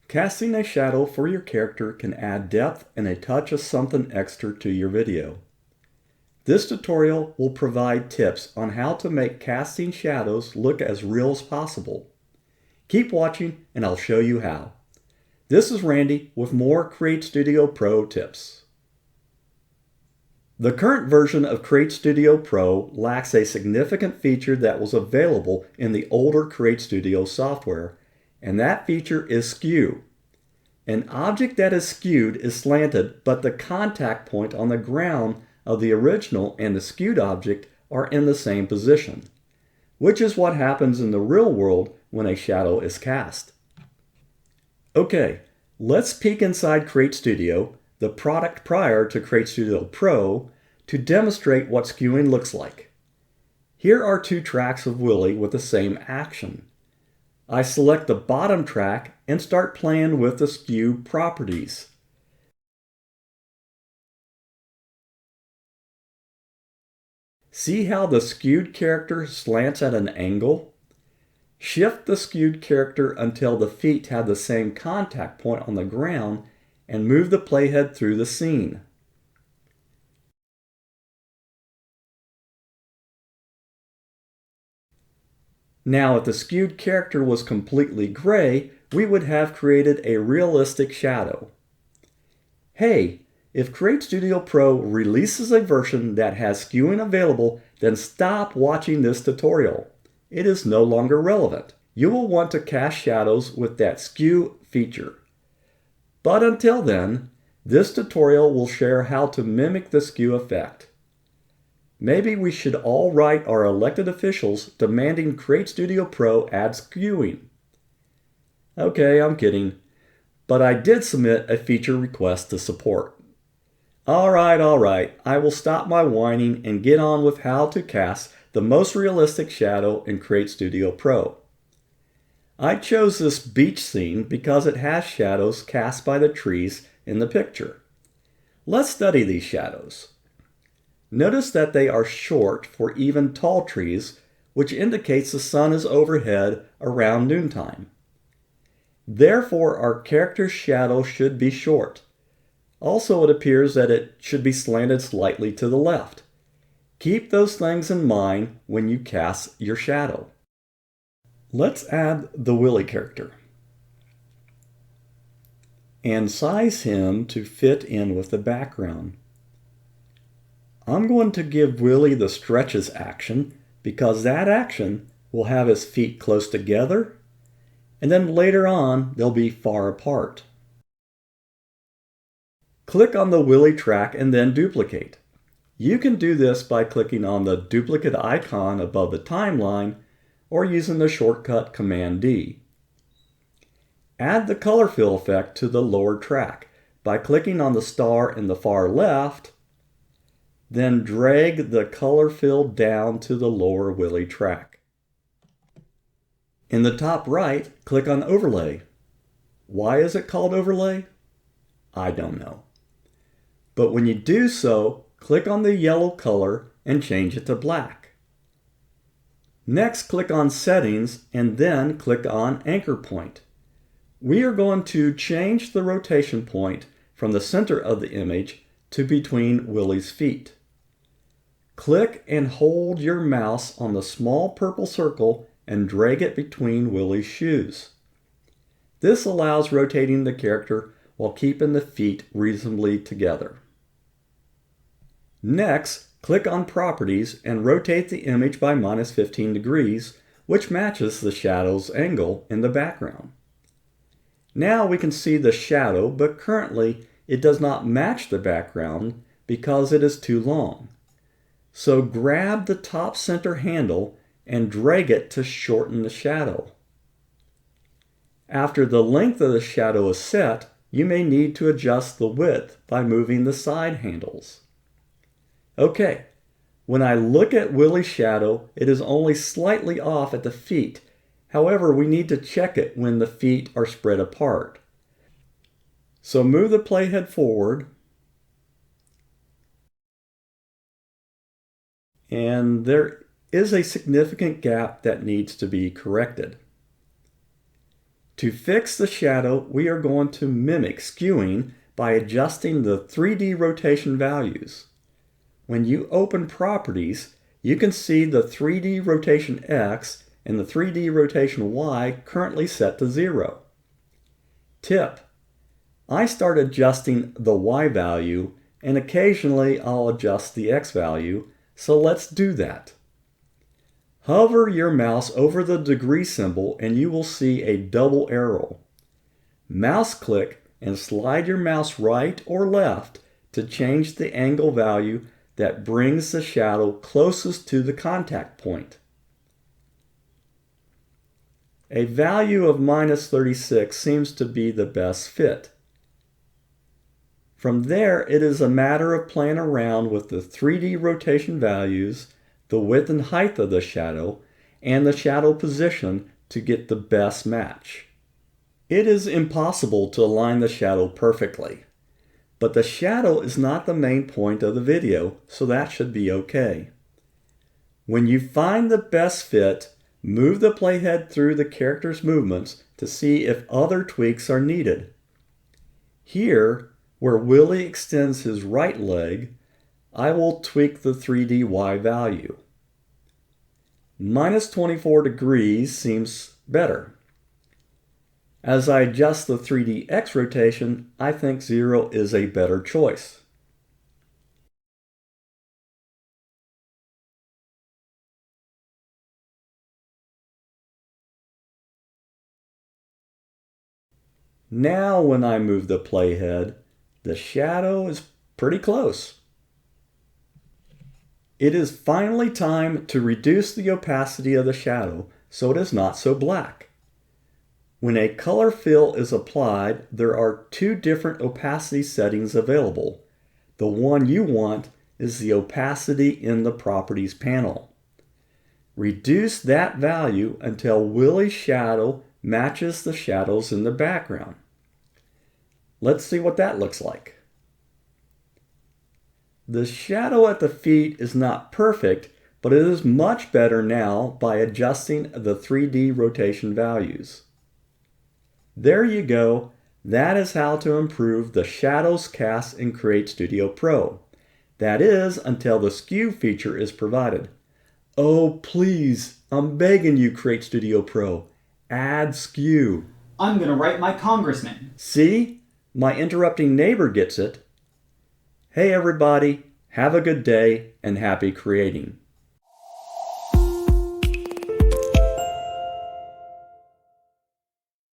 Casting a shadow for your character can add depth and a touch of something extra to your video. This tutorial will provide tips on how to make casting shadows look as real as possible. Keep watching and I'll show you how. This is Randy with more Create Studio Pro tips. The current version of Create Studio Pro lacks a significant feature that was available in the older Create Studio software, and that feature is skew. An object that is skewed is slanted, but the contact point on the ground of the original and the skewed object are in the same position, which is what happens in the real world when a shadow is cast. Okay, let's peek inside Create Studio, the product prior to Create Studio Pro, to demonstrate what skewing looks like. Here are two tracks of Willy with the same action. I select the bottom track and start playing with the skew properties. See how the skewed character slants at an angle? Shift the skewed character until the feet have the same contact point on the ground and move the playhead through the scene. Now, if the skewed character was completely gray, we would have created a realistic shadow. Hey, if Create Studio Pro releases a version that has skewing available, then stop watching this tutorial. It is no longer relevant. You will want to cast shadows with that skew feature. But until then, this tutorial will share how to mimic the skew effect. Maybe we should all write our elected officials demanding Create Studio Pro add skewing. Okay, I'm kidding, but I did submit a feature request to support. All right, I will stop my whining and get on with how to cast the most realistic shadow in Create Studio Pro. I chose this beach scene because it has shadows cast by the trees in the picture. Let's study these shadows. Notice that they are short for even tall trees, which indicates the sun is overhead around noontime. Therefore, our character's shadow should be short. Also, it appears that it should be slanted slightly to the left. Keep those things in mind when you cast your shadow. Let's add the Willy character and size him to fit in with the background. I'm going to give Willy the stretches action because that action will have his feet close together, and then later on they'll be far apart. Click on the Willy track and then duplicate. You can do this by clicking on the duplicate icon above the timeline or using the shortcut Command D. Add the color fill effect to the lower track by clicking on the star in the far left, then drag the color fill down to the lower Willy track. In the top right, click on Overlay. Why is it called Overlay? I don't know. But when you do so, click on the yellow color and change it to black. Next, click on Settings and then click on Anchor Point. We are going to change the rotation point from the center of the image to between Willy's feet. Click and hold your mouse on the small purple circle and drag it between Willy's shoes. This allows rotating the character while keeping the feet reasonably together. Next, click on Properties and rotate the image by -15 degrees, which matches the shadow's angle in the background. Now we can see the shadow, but currently it does not match the background because it is too long. So grab the top center handle and drag it to shorten the shadow. After the length of the shadow is set, you may need to adjust the width by moving the side handles. Okay, when I look at Willy's shadow, it is only slightly off at the feet. However, we need to check it when the feet are spread apart. So move the playhead forward, and there is a significant gap that needs to be corrected. To fix the shadow, we are going to mimic skewing by adjusting the 3D rotation values. When you open Properties, you can see the 3D rotation X and the 3D rotation Y currently set to 0. Tip: I start adjusting the Y value, and occasionally I'll adjust the X value, so let's do that. Hover your mouse over the degree symbol and you will see a double arrow. Mouse click and slide your mouse right or left to change the angle value that brings the shadow closest to the contact point. A value of -36 seems to be the best fit. From there, it is a matter of playing around with the 3D rotation values, the width and height of the shadow, and the shadow position to get the best match. It is impossible to align the shadow perfectly, but the shadow is not the main point of the video, so that should be okay. When you find the best fit, move the playhead through the character's movements to see if other tweaks are needed. Here, where Willie extends his right leg, I will tweak the 3D Y value. -24 degrees seems better. As I adjust the 3D X rotation, I think 0 is a better choice. Now when I move the playhead, the shadow is pretty close. It is finally time to reduce the opacity of the shadow so it is not so black. When a color fill is applied, there are two different opacity settings available. The one you want is the opacity in the Properties panel. Reduce that value until Willie's shadow matches the shadows in the background. Let's see what that looks like. The shadow at the feet is not perfect, but it is much better now by adjusting the 3D rotation values. There you go. That is how to improve the shadows cast in Create Studio Pro. That is, until the skew feature is provided. Oh, please, I'm begging you, Create Studio Pro. Add skew. I'm going to write my congressman. See? My interrupting neighbor gets it. Hey everybody, have a good day and happy creating.